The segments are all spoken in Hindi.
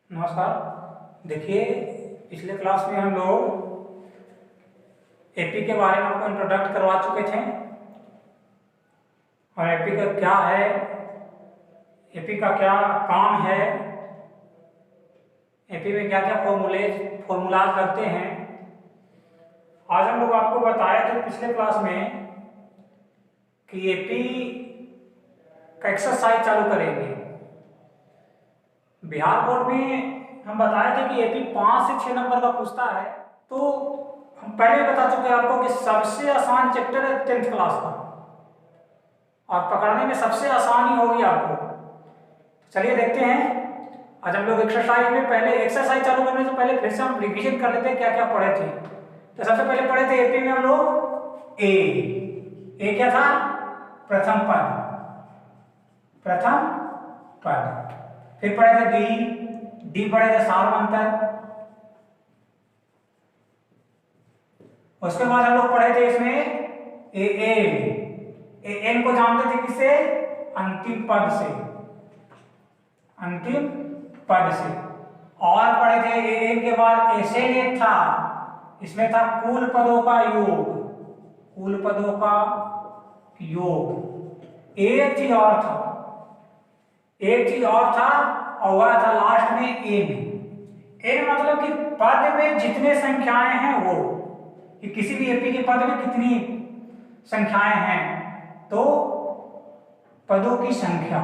नमस्कार। देखिए, पिछले क्लास में हम लोग एपी के बारे में आपको इंट्रोडक्ट करवा चुके थे और एपी का क्या है, एपी का क्या काम है, एपी में क्या क्या फॉर्मूलाज लगते हैं। आज हम लोग आपको बताए थे पिछले क्लास में कि एपी का एक्सरसाइज चालू करेंगे। बिहार बोर्ड में हम बताए थे कि एपी 5 से 6 नंबर का पूछता है। तो हम पहले ही बता चुके हैं आपको कि सबसे आसान चैप्टर है 10th क्लास का और पकड़ने में सबसे आसानी होगी आपको। चलिए देखते हैं। आज हम लोग एक्सरसाइज में पहले एक्सरसाइज चालू करने से पहले फिर से हम रिवीजन कर लेते हैं क्या क्या पढ़े थे। तो सबसे पहले पढ़े थे एपी में हम लोग ए क्या था? प्रथम पद। फिर पढ़े थे डी पढ़े थे सार्वभौमत्व। उसके बाद हम लोग पढ़े थे इसमें एन को जानते थे किससे? अंतिम पद से। और पढ़े थे एन के बाद एसेन एक था, इसमें था कुल पदों का योग। एक चीज और था और वह था लास्ट में एन मतलब कि पद में जितने संख्याएं हैं वो, कि किसी भी एपी के पद में कितनी संख्याएं हैं, तो पदों की संख्या।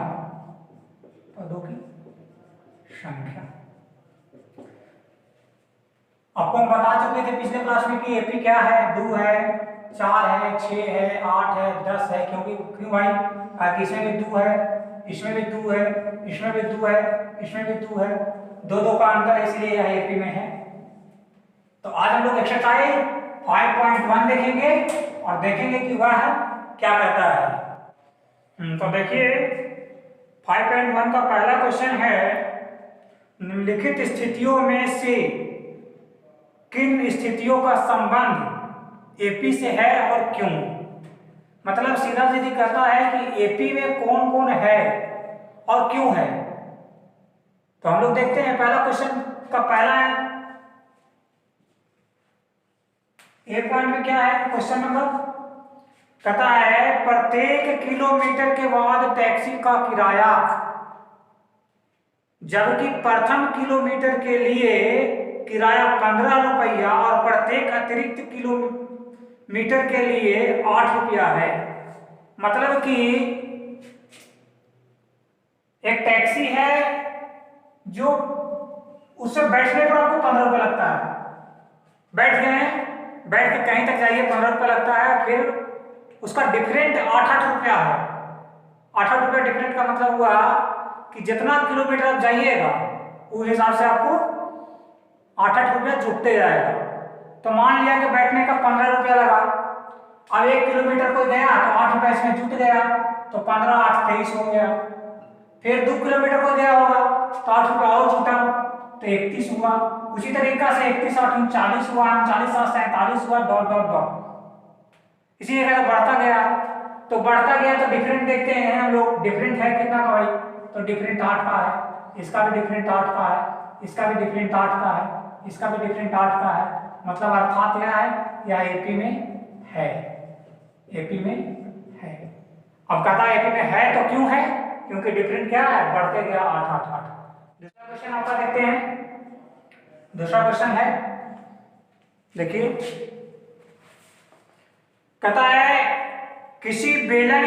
आपको हम बता चुके थे पिछले क्लास में कि एपी क्या है? 2 है, 4 है, 6 है, 8 है, 10 है। क्यों भाई? इसमें भी 2 है, इसमें भी 2 है, इसमें भी 2 है, इसमें भी 2 है, दो का अंतर है, इसलिए यह एपी में है। तो आज हम लोग एक्सरसाइज 5.1 देखेंगे और देखेंगे कि वह क्या कहता है। तो देखिए 5.1 का पहला क्वेश्चन है, निम्नलिखित स्थितियों में से किन स्थितियों का संबंध एपी से है और क्यों? मतलब सीधा सीधी कहता है कि एपी में कौन कौन है और क्यों है। तो हम लोग देखते हैं पहला क्वेश्चन का पहला है ए पॉइंट में क्या है? क्वेश्चन नंबर कहता है प्रत्येक किलोमीटर के बाद टैक्सी का किराया, जबकि प्रथम किलोमीटर के लिए किराया 15 रुपया और प्रत्येक अतिरिक्त किलोमीटर के लिए 8 रुपया है। मतलब कि एक टैक्सी है जो उससे बैठने पर आपको 15 रुपया लगता है, बैठ के कहीं तक जाइए 15 रुपया लगता है, फिर उसका डिफरेंट 8 रुपया है। 8 रुपया डिफरेंट का मतलब हुआ कि जितना किलोमीटर आप जाइएगा उस हिसाब से आपको 8 रुपया जुटते जाएगा। तो मान लिया कि बैठने का 15 रुपया लगा, अब 1 किलोमीटर को गया तो 8 रुपया इसमें जुट गया, तो 15 8 23 हो गया। फिर 2 किलोमीटर को गया होगा तो 8 रुपया और जुटा तो 31 हुआ। उसी तरीका से 31 8 40 हुआ, 40 7 47 हुआ, डॉट इसी जगह बढ़ता गया तो डिफरेंट देखते हैं हम लोग। डिफरेंट है कितना का भाई? तो डिफरेंट 8 का है, इसका भी डिफरेंट 8 का है, इसका भी डिफरेंट 8 का है, इसका भी डिफरेंट 8 का है। मतलब अर्थात क्या है? यह एपी में है। अब कहता है एपी में है तो क्यों है? क्योंकि डिफरेंट क्या है? बढ़ते गया 8 8 8। दूसरा क्वेश्चन आपका देखते हैं। दूसरा क्वेश्चन है, देखिए कहता है किसी बेलन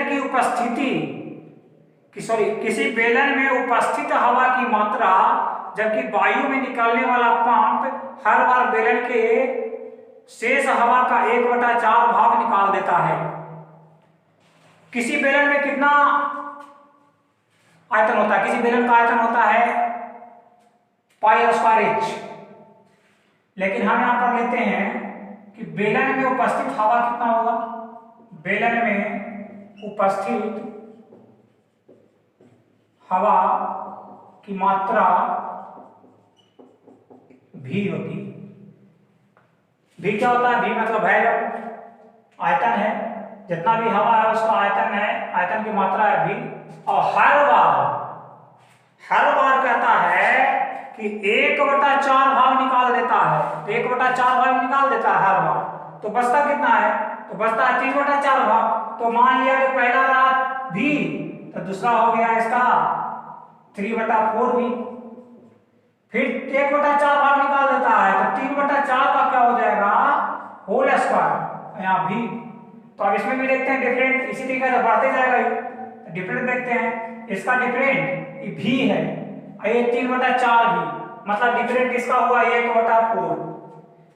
में उपस्थित हवा की मात्रा, जबकि वायु में निकलने वाला पंप हर बार बेलन के शेष हवा का 1/4 भाग निकाल देता है। किसी बेलन में कितना आयतन होता है? किसी बेलन का आयतन होता है πr²h, लेकिन हम यहां पर लेते हैं कि बेलन में उपस्थित हवा कितना होगा? बेलन में उपस्थित हवा की मात्रा v होगी। v क्या होता है? v मतलब है आयतन है, जितना भी हवा है उसका आयतन है, आयतन की मात्रा है v। और हर बार कहता है कि 1/4 भाग निकाल देता है, तो 1/4 भाग निकाल देता है हर बार, तो बचता कितना है, तो बचता है 3/4 भाग। तो मान लिया कि पहला रहा भी, तो दूसरा हो गया इसका 3/4 भी। फिर 1/4 भाग निकाल देता है, तो 3/4 का क्या हो जाएगा, होल स्क्वायर यहाँ भी। तो अब इसमें भी देखते हैं डिफरेंट, इसी तरीके से बढ़ते जाएगा ये। डिफरेंट देखते हैं, इसका डिफरेंट भी है, ये 3/4 भी, मतलब डिफरेंट इसका हुआ 1/4।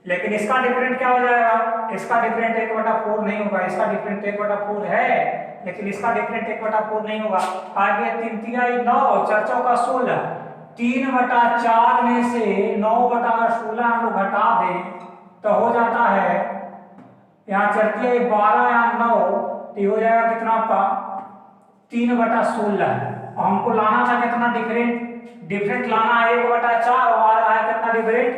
लेकिन इसका डिफरेंट क्या हो जाएगा, इसका डिफरेंट 1/4 नहीं होगा, इसका डिफरेंट 1/4 है, लेकिन इसका डिफरेंट 1/4 नहीं होगा। आगे 3 3 9 4 4 16, 3/4 में से 9/16 हम लोग घटा दें तो हो जाता है, यहाँ चलती है 12 या 9, तो हो जाएगा कितना आपका 3/16। हमको लाना था कितना डिफरेंट, डिफरेंट लाना है 1/4 और आ रहा है कितना डिफरेंट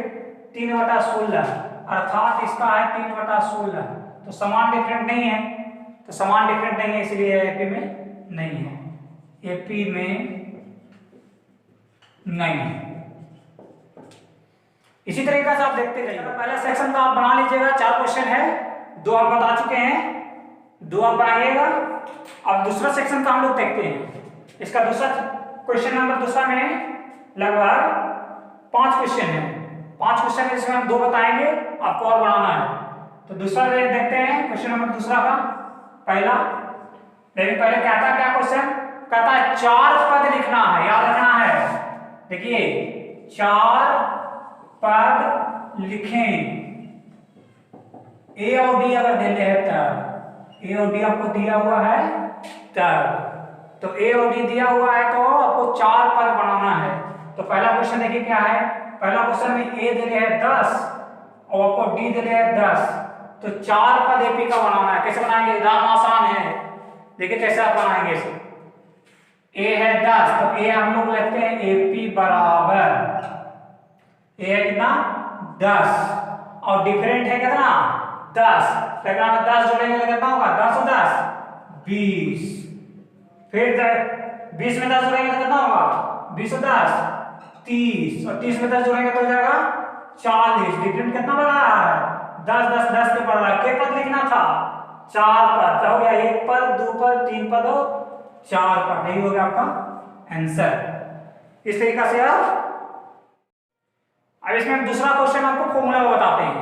3/16, अर्थात इसका है 3/16। तो समान डिफरेंट नहीं है, तो समान डिफरेंट नहीं है, इसलिए एपी में नहीं है, एपी में नहीं है। इसी तरीके से आप देखते जाइए। पहला सेक्शन का आप बना लीजिएगा, 4 क्वेश्चन है, 2 हम बता चुके हैं, 2 आप बनाइएगा। अब दूसरा सेक्शन का हम लोग देखते हैं। इसका दूसरा क्वेश्चन नंबर दूसरा में लगभग 5 क्वेश्चन है, 5 क्वेश्चन है जिसमें हम 2 बताएंगे, आपको और बनाना है। तो दूसरा देखते हैं क्वेश्चन नंबर दूसरा का पहला। लेकिन पहले कहता क्या क्वेश्चन, कहता है 4 पद लिखना है, याद रखना है। देखिए 4 पद लिखें, ए और डी अगर देते हैं तब, ए और डी आपको दिया हुआ है तब, तो ए और डी दिया हुआ है तो आपको 4 पद बनाना है। तो पहला क्वेश्चन देखिए क्या है, पहला क्वेश्चन में ए दे रहे हैं 10 और आपको डी दे रहे हैं 10, तो 4 पद एपी का बनाना है। कैसे बनाएंगे, एकदम आसान है, देखिए कैसे आप बनाएंगे इसे। ए है 10, तो ए हम लोग लिखते हैं एपी बराबर, ए है कितना 10 और डिफरेंट है कितना 10, तो अगर 10 जोड़ेंगे तो कितना होगा 10 और 10 20, फिर 20 में 10 जोड़ेंगे तो कितना होगा 20 और 10 30, और 30 में 10 जोड़ेंगे तो हो जाएगा 40। डिफरेंट कितना बढ़ रहा है 10 10 10 के बढ़ रहा है। कितने पद लिखना था 4 पद, हो गया 1 पद 2 पद 3 पद और 4 पद, यही हो गया आपका आंसर। इस तरीके से आप, अब इसमें दूसरा क्वेश्चन आपको फॉर्मूला बताते हैं।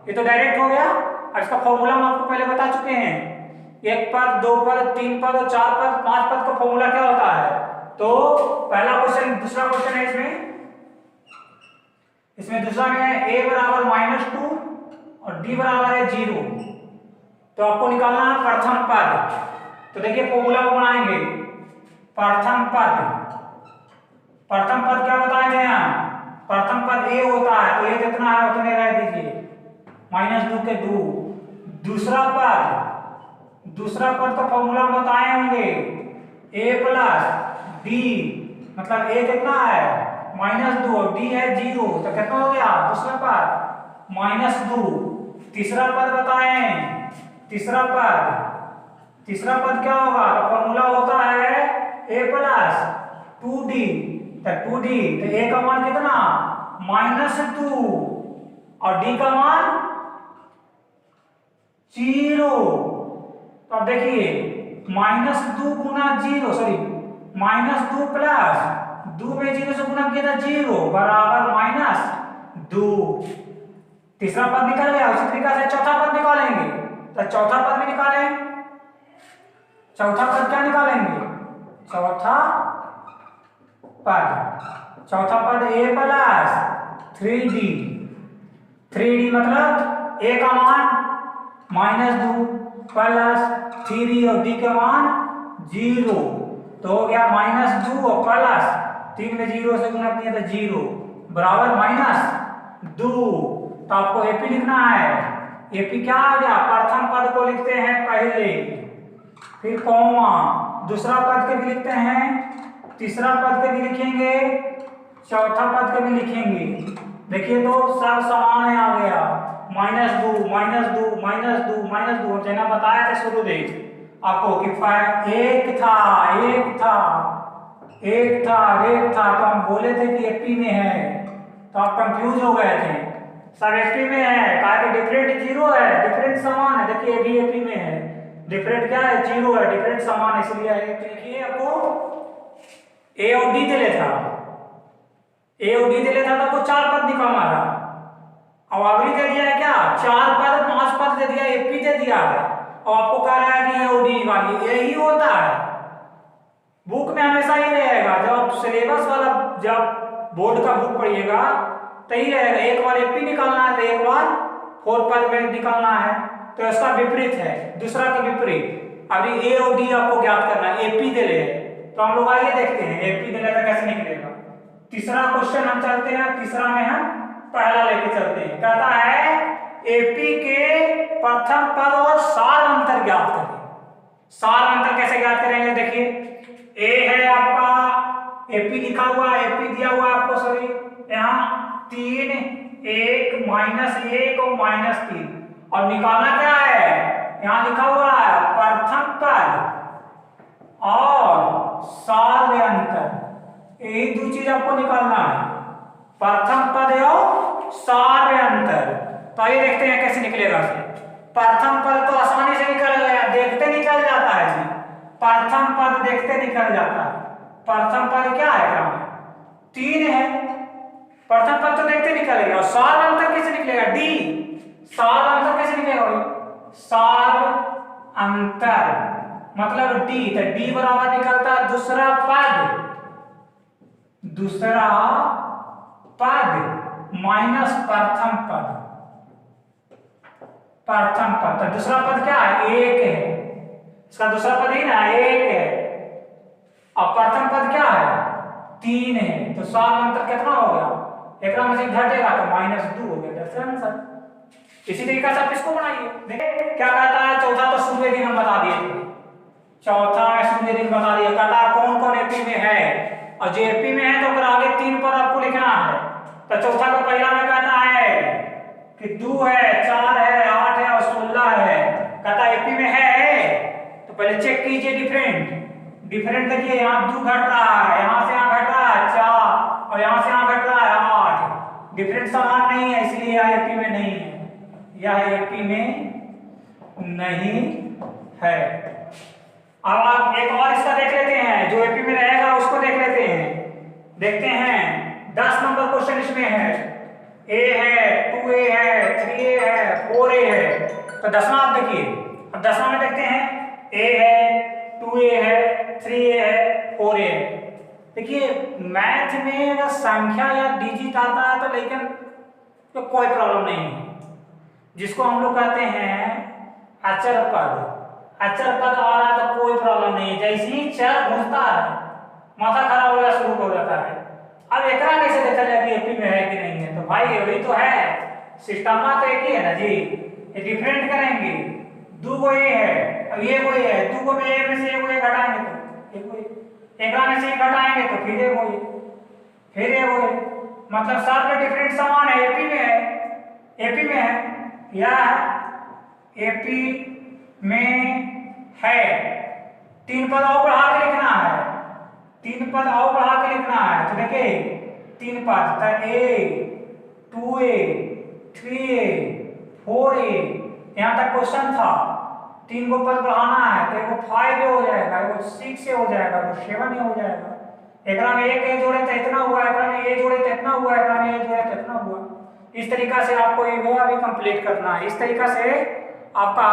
ये तो डायरेक्ट हो गया, अब इसका फॉर्मूला हम आपको पहले बता चुके हैं। 1 पद 2 पद 3 पद और 4 पद 5 पद का फॉर्मूला क्या होता है। तो पहला क्वेश्चन, दूसरा क्वेश्चन है इसमें दूसरा में है a बराबर -2 और d बराबर है 0, तो आपको निकालना है प्रथम पद। तो देखिए फॉर्मूला को बनाएंगे, प्रथम पद क्या बताए थे यहाँ, प्रथम पद a होता है, तो ये जितना है उतने रह दीजिए, -2 के 2। दूसरा पद का फॉर्मूला बताए होंगे a + d, मतलब a कितना है -2 और d है 0, तो कितना हो गया दूसरा पद -2। तीसरा पद बताएं, तीसरा पद क्या होगा, तो फॉर्मूला होता है a + 2d, तो 2d, तो a का मान कितना -2 और d का मान 0। तो अब देखिए -2 गुना 0, सॉरी -2 प्लस 2 में 0 से गुना किया था 0 बराबर -2। तीसरा पद निकल गया। उसी तरीके से चौथा पद निकालेंगे, तो चौथा पद में निकालें, चौथा पद क्या निकालेंगे, चौथा पद a + 3d मतलब a का मान -2 प्लस 3 और d का मान 0, तो हो गया -2 और प्लस 3 में 0 से गुना किया था 0 बराबर -2। तो आपको एपी लिखना है, एपी क्या आ गया, प्रथम पद को लिखते हैं पहले, फिर कॉमा, दूसरा पद के भी लिखते हैं, तीसरा पद के भी लिखेंगे, चौथा पद के भी लिखेंगे। देखिए तो सब समान आ गया, -2 -2 -2 -2। जैसा बताया था शुरू में आपको कि एक था, तो हम बोले थे कि एपी में है, तो आप कंफ्यूज हो गए थे। सब एपी में है, कहा कि डिफरेंट जीरो है, डिफरेंट समान है। देखिए ये भी एपी में है, डिफरेंट क्या है, जीरो है, डिफरेंट समान है, इसलिए है। देखिए आपको ए और डी दे था, ए और डी दे था तो आपको 4 पद निकालना था। अब अभी दे दिया है क्या, 4 पद 5 पद दे दिया, एपी दे दिया है, और आपको कह रहा है कि ए और डी निकालिए। यही होता है बुक में, हमेशा ही रहेगा। जब आप सिलेबस वाला जब बोर्ड का बुक पढ़िएगा तो ही रहेगा, एक बार एपी निकालना है तो एक बार 4 पद में निकालना है। तो इसका विपरीत है, दूसरा के विपरीत। अभी ए और डी आपको ज्ञात करना है, एपी दे ले, तो हम लोग आगे देखते हैं एपी दे लेगा कैसे निकलेगा। तीसरा क्वेश्चन हम चलते हैं, तीसरा में हम पहला लेके चलते हैं। कहता है एपी के प्रथम पद और सार अंतर ज्ञात करें। सार अंतर कैसे ज्ञात करेंगे, देखिए ए है आपका, एपी लिखा हुआ, एपी दिया हुआ आपको, सॉरी यहाँ 3 1 -1 और -3, और निकालना क्या है, यहाँ लिखा हुआ है प्रथम पद और सार अंतर। यही दो चीज आपको निकालना है, प्रथम पद और सार अंतर। तो आइए देखते हैं कैसे निकलेगा। प्रथम पद तो आसानी से निकल गया, देखते निकल जाता है जी, प्रथम पद देखते निकल जाता है। प्रथम पद क्या है, क्या है, 3 है, प्रथम पद तो देखते निकलेगा। और सार अंतर कैसे निकलेगा, डी, सार अंतर कैसे निकलेगा, सार अंतर मतलब डी, तो डी बराबर निकलता है दूसरा पद, दूसरा पद माइनस प्रथम पद, प्रथम पद। तो दूसरा पद क्या है, 1 है, इसका दूसरा पद ही ना 1 है, और प्रथम पद क्या है, 3 है। तो सार अंतर कितना हो गया, एक में से घटेगा तो -2 हो गया। That's answer. इसी तरीके से आप इसको बनाइए। देखिए क्या कहता है, चौथा तो सूर्य दिन हम बता दिए थे, चौथा में सूर्य दिन बता दिया। कहता है कौन कौन एपी में है, और जो एपी में है तो फिर आगे 3 पद आपको लिखना है। तो चौथा का पहला में कहता है कि 2 है, 4 है, 8 है और 16 है। कहता है एपी में है, तो पहले चेक कीजिए डिफरेंट, डिफरेंट देखिए यहाँ 2 घट रहा है, यहाँ से यहाँ घट रहा है 4, और यहाँ से यहाँ घट रहा है 8। डिफरेंट समान नहीं है, इसलिए यह एपी में नहीं है, यह एपी में नहीं है। अब आप एक और इसका देख लेते हैं, जो एपी में रहेगा उसको देख लेते हैं। देखते हैं 10 नंबर क्वेश्चन इसमें है, ए है, 2a है, 3a है, 4a है। तो 10वां आप देखिए, अब 10वां में देखते हैं a है, 2a है, 3a है, 4a है। देखिए मैथ में अगर संख्या या डिजिट आता है तो लेकिन तो कोई प्रॉब्लम नहीं है, जिसको हम लोग कहते हैं अचर पद। अचर पद आ रहा है तो कोई प्रॉब्लम नहीं है, जैसे ही चर घुसता है माथा खराब होना शुरू हो जाता है। अब एकरा कैसे देखा जाए कि एपी में है कि नहीं है, तो भाई वही तो है, सिस्टम तो एक ही है ना जी। ये डिफरेंट करेंगे, 2 को ए है, अब ये कोई है, 2 को ए में से एक घटाएंगे तो एक में से घटाएंगे तो फिर ये वही, फिर ये वही, मतलब सब में डिफरेंट समान है, एपी में है, एपी में है, या एपी में है। 3 पद और बढ़ा के लिखना है, 3 पद और बढ़ा के लिखना है। तो देखिए 3 पद, तो a 2a 3a 4a, यहाँ तक क्वेश्चन था। 3 को पद बढ़ाना है तो एगो 5 हो जाएगा, एगो 6 से हो जाएगा, एगो 7 हो जाएगा। एकरा में एक ए जोड़े तो इतना हुआ, एकरा में ए जोड़े तो इतना हुआ, एकरा में ए जोड़े तो इतना हुआ। इस तरीका से आपको ये भी कंप्लीट करना है। इस तरीका से आपका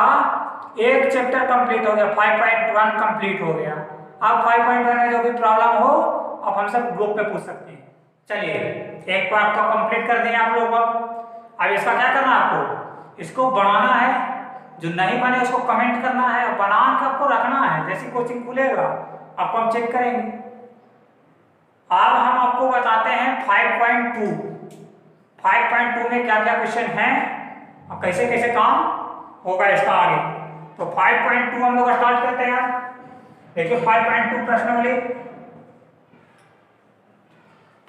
एक चैप्टर कंप्लीट हो गया, 5.1 कंप्लीट हो गया। अब 5.1 में जो भी प्रॉब्लम हो आप हमसे ग्रुप पे पूछ सकते हैं। चलिए एक पार्ट तो कंप्लीट कर दें आप लोग। अब इसका क्या करना है, आपको इसको बनाना है, जो नहीं बने उसको कमेंट करना है, बना के आपको रखना है। जैसे कोचिंग खुलेगा आपको हम चेक करेंगे। अब हम आपको बताते हैं 5.2। 5.2 में क्या क्या क्वेश्चन हैं और कैसे कैसे काम होगा इसका आगे। तो 5.2 हम लोग स्टार्ट करते हैं। देखिए 5.2 प्रश्नावली,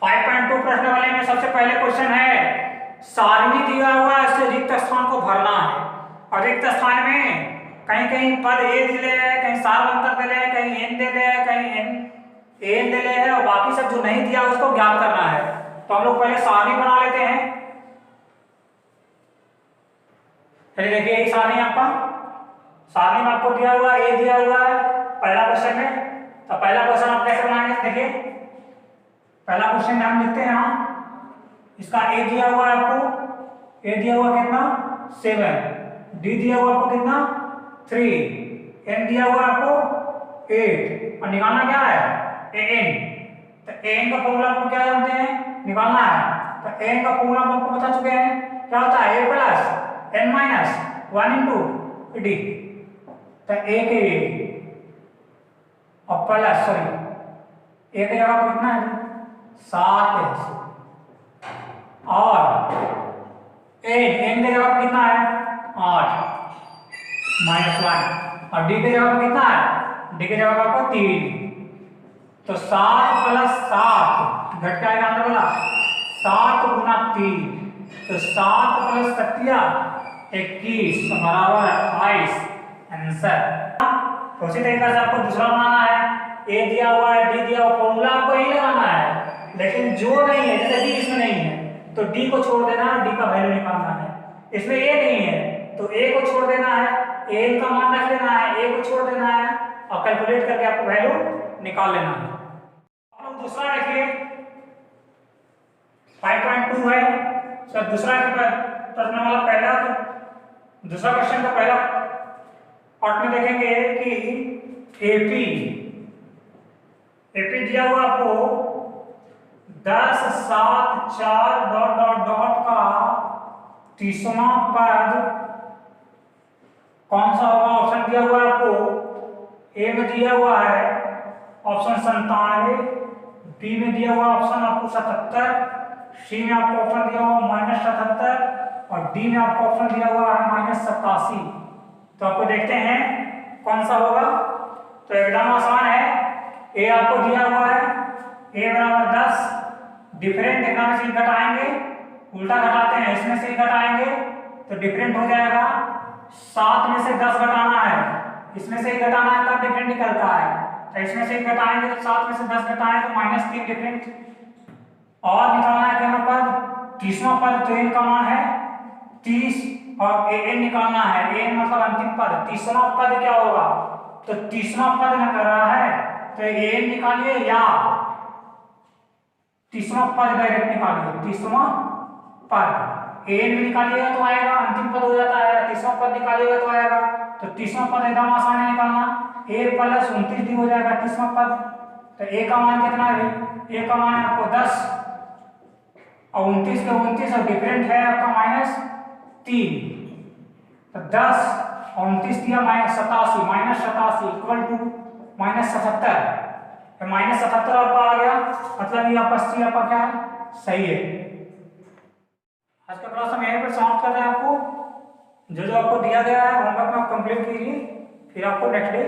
5.2 प्रश्नावली में सबसे पहले क्वेश्चन है, सारणी दिया हुआ है, इससे रिक्त स्थान को भरना है। और रिक्त स्थान में कहीं कहीं पद ए दिले है, कहीं सार अंतर दिले है, कहीं एन दिले है, कहीं एन दे है, और बाकी सब जो नहीं दिया उसको ज्ञात करना है। तो हम लोग पहले सारणी बना लेते हैं। चलिए देखिए यही सारणी है आपका। सारणी में आपको दिया हुआ ए दिया हुआ है पहला क्वेश्चन में। तो पहला क्वेश्चन आप कैसे बनाएंगे देखिए, पहला क्वेश्चन में हम लिखते हैं इसका ए दिया हुआ है आपको, ए दिया हुआ कितना 7, डी दिया हुआ आपको कितना 3, एन दिया हुआ आपको 8 और निकालना क्या है ए एन। तो ए एन का फॉर्मूला आपको क्या जानते हैं निकालना है। तो ए एन का फॉर्मूला हम आपको बता चुके हैं क्या होता है A plus N minus 1 into D. तो ए के और प्लस सॉरी ए की जगह पर कितना है 7 है और एन की जगह पर कितना है 8 माइनस 1 और डी की जगह पर कितना है डी की जगह पर आपको 3। तो 7 प्लस 7 घट के आएगा अंदर वाला 7 गुना 3। तो 7 प्लस 7 21 बराबर 28 आंसर। तो उसी तरीके से आपको दूसरा बनाना है। ए दिया हुआ है डी दिया हुआ, फॉर्मूला आपको यही लगाना है लेकिन जो नहीं है जैसे डी इसमें नहीं है तो डी को छोड़ देना है, डी का वैल्यू निकालना है। इसमें ए नहीं है तो ए को छोड़ देना है, ए का मान रख लेना है, ए को छोड़ देना है और कैलकुलेट करके आपको वैल्यू निकाल लेना है। अब दूसरा देखिए 5.2 है सर दूसरा प्रश्न वाला पहला। तो दूसरा क्वेश्चन का पहला पार्ट में देखेंगे कि एपी दिया हुआ आपको 10 7 4 डॉट डॉट डॉट का 30वां पद कौन सा होगा। ऑप्शन दिया हुआ है आपको ए में दिया हुआ है ऑप्शन 97, बी में दिया हुआ ऑप्शन आपको 77, सी में आपको ऑप्शन दिया हुआ -77 और डी में आपको ऑप्शन दिया हुआ है -87। तो आपको देखते हैं कौन सा होगा। तो एकदम आसान है। ए आपको दिया हुआ है ए बराबर 10, डिफरेंट देखना में से घटाएंगे, उल्टा घटाते हैं इसमें से घटाएंगे तो डिफरेंट हो जाएगा। 7 में से 10 घटाना है, इसमें से घटाना है तब डिफरेंट निकलता है। तो इसमें से घटाएंगे तो 7 में से 10 घटाएं तो -3 डिफरेंट। और निकालना है क्या पद 30वां पद। तो इनका मान है 30 और ए एन निकालना है। ए एन मतलब अंतिम पद। 30वां पद क्या होगा तो 30वां पद न कर रहा है तो ए एन निकालिए या 30वां पद डायरेक्ट निकालिए। 30वां पद ए एन भी निकालिएगा तो आएगा, अंतिम पद हो जाता है। 30वां पद निकालिएगा तो आएगा। तो 30वां पद एकदम आसान है निकालना। ए प्लस 29 डी हो जाएगा 30वां पद। तो ए का मान कितना है ए का मान है आपको 10 और 29 के 29 और डिफरेंट है आपका -3। तो 10 और 29 दिया -87 इक्वल टू -77। तो -77 आपका आ गया, मतलब ये आपका सी आपका क्या है सही है। आज का क्लास हम यहीं पर समाप्त कर रहे हैं। आपको जो जो आपको दिया गया है होमवर्क में आप कंप्लीट कीजिए, फिर आपको नेक्स्ट डे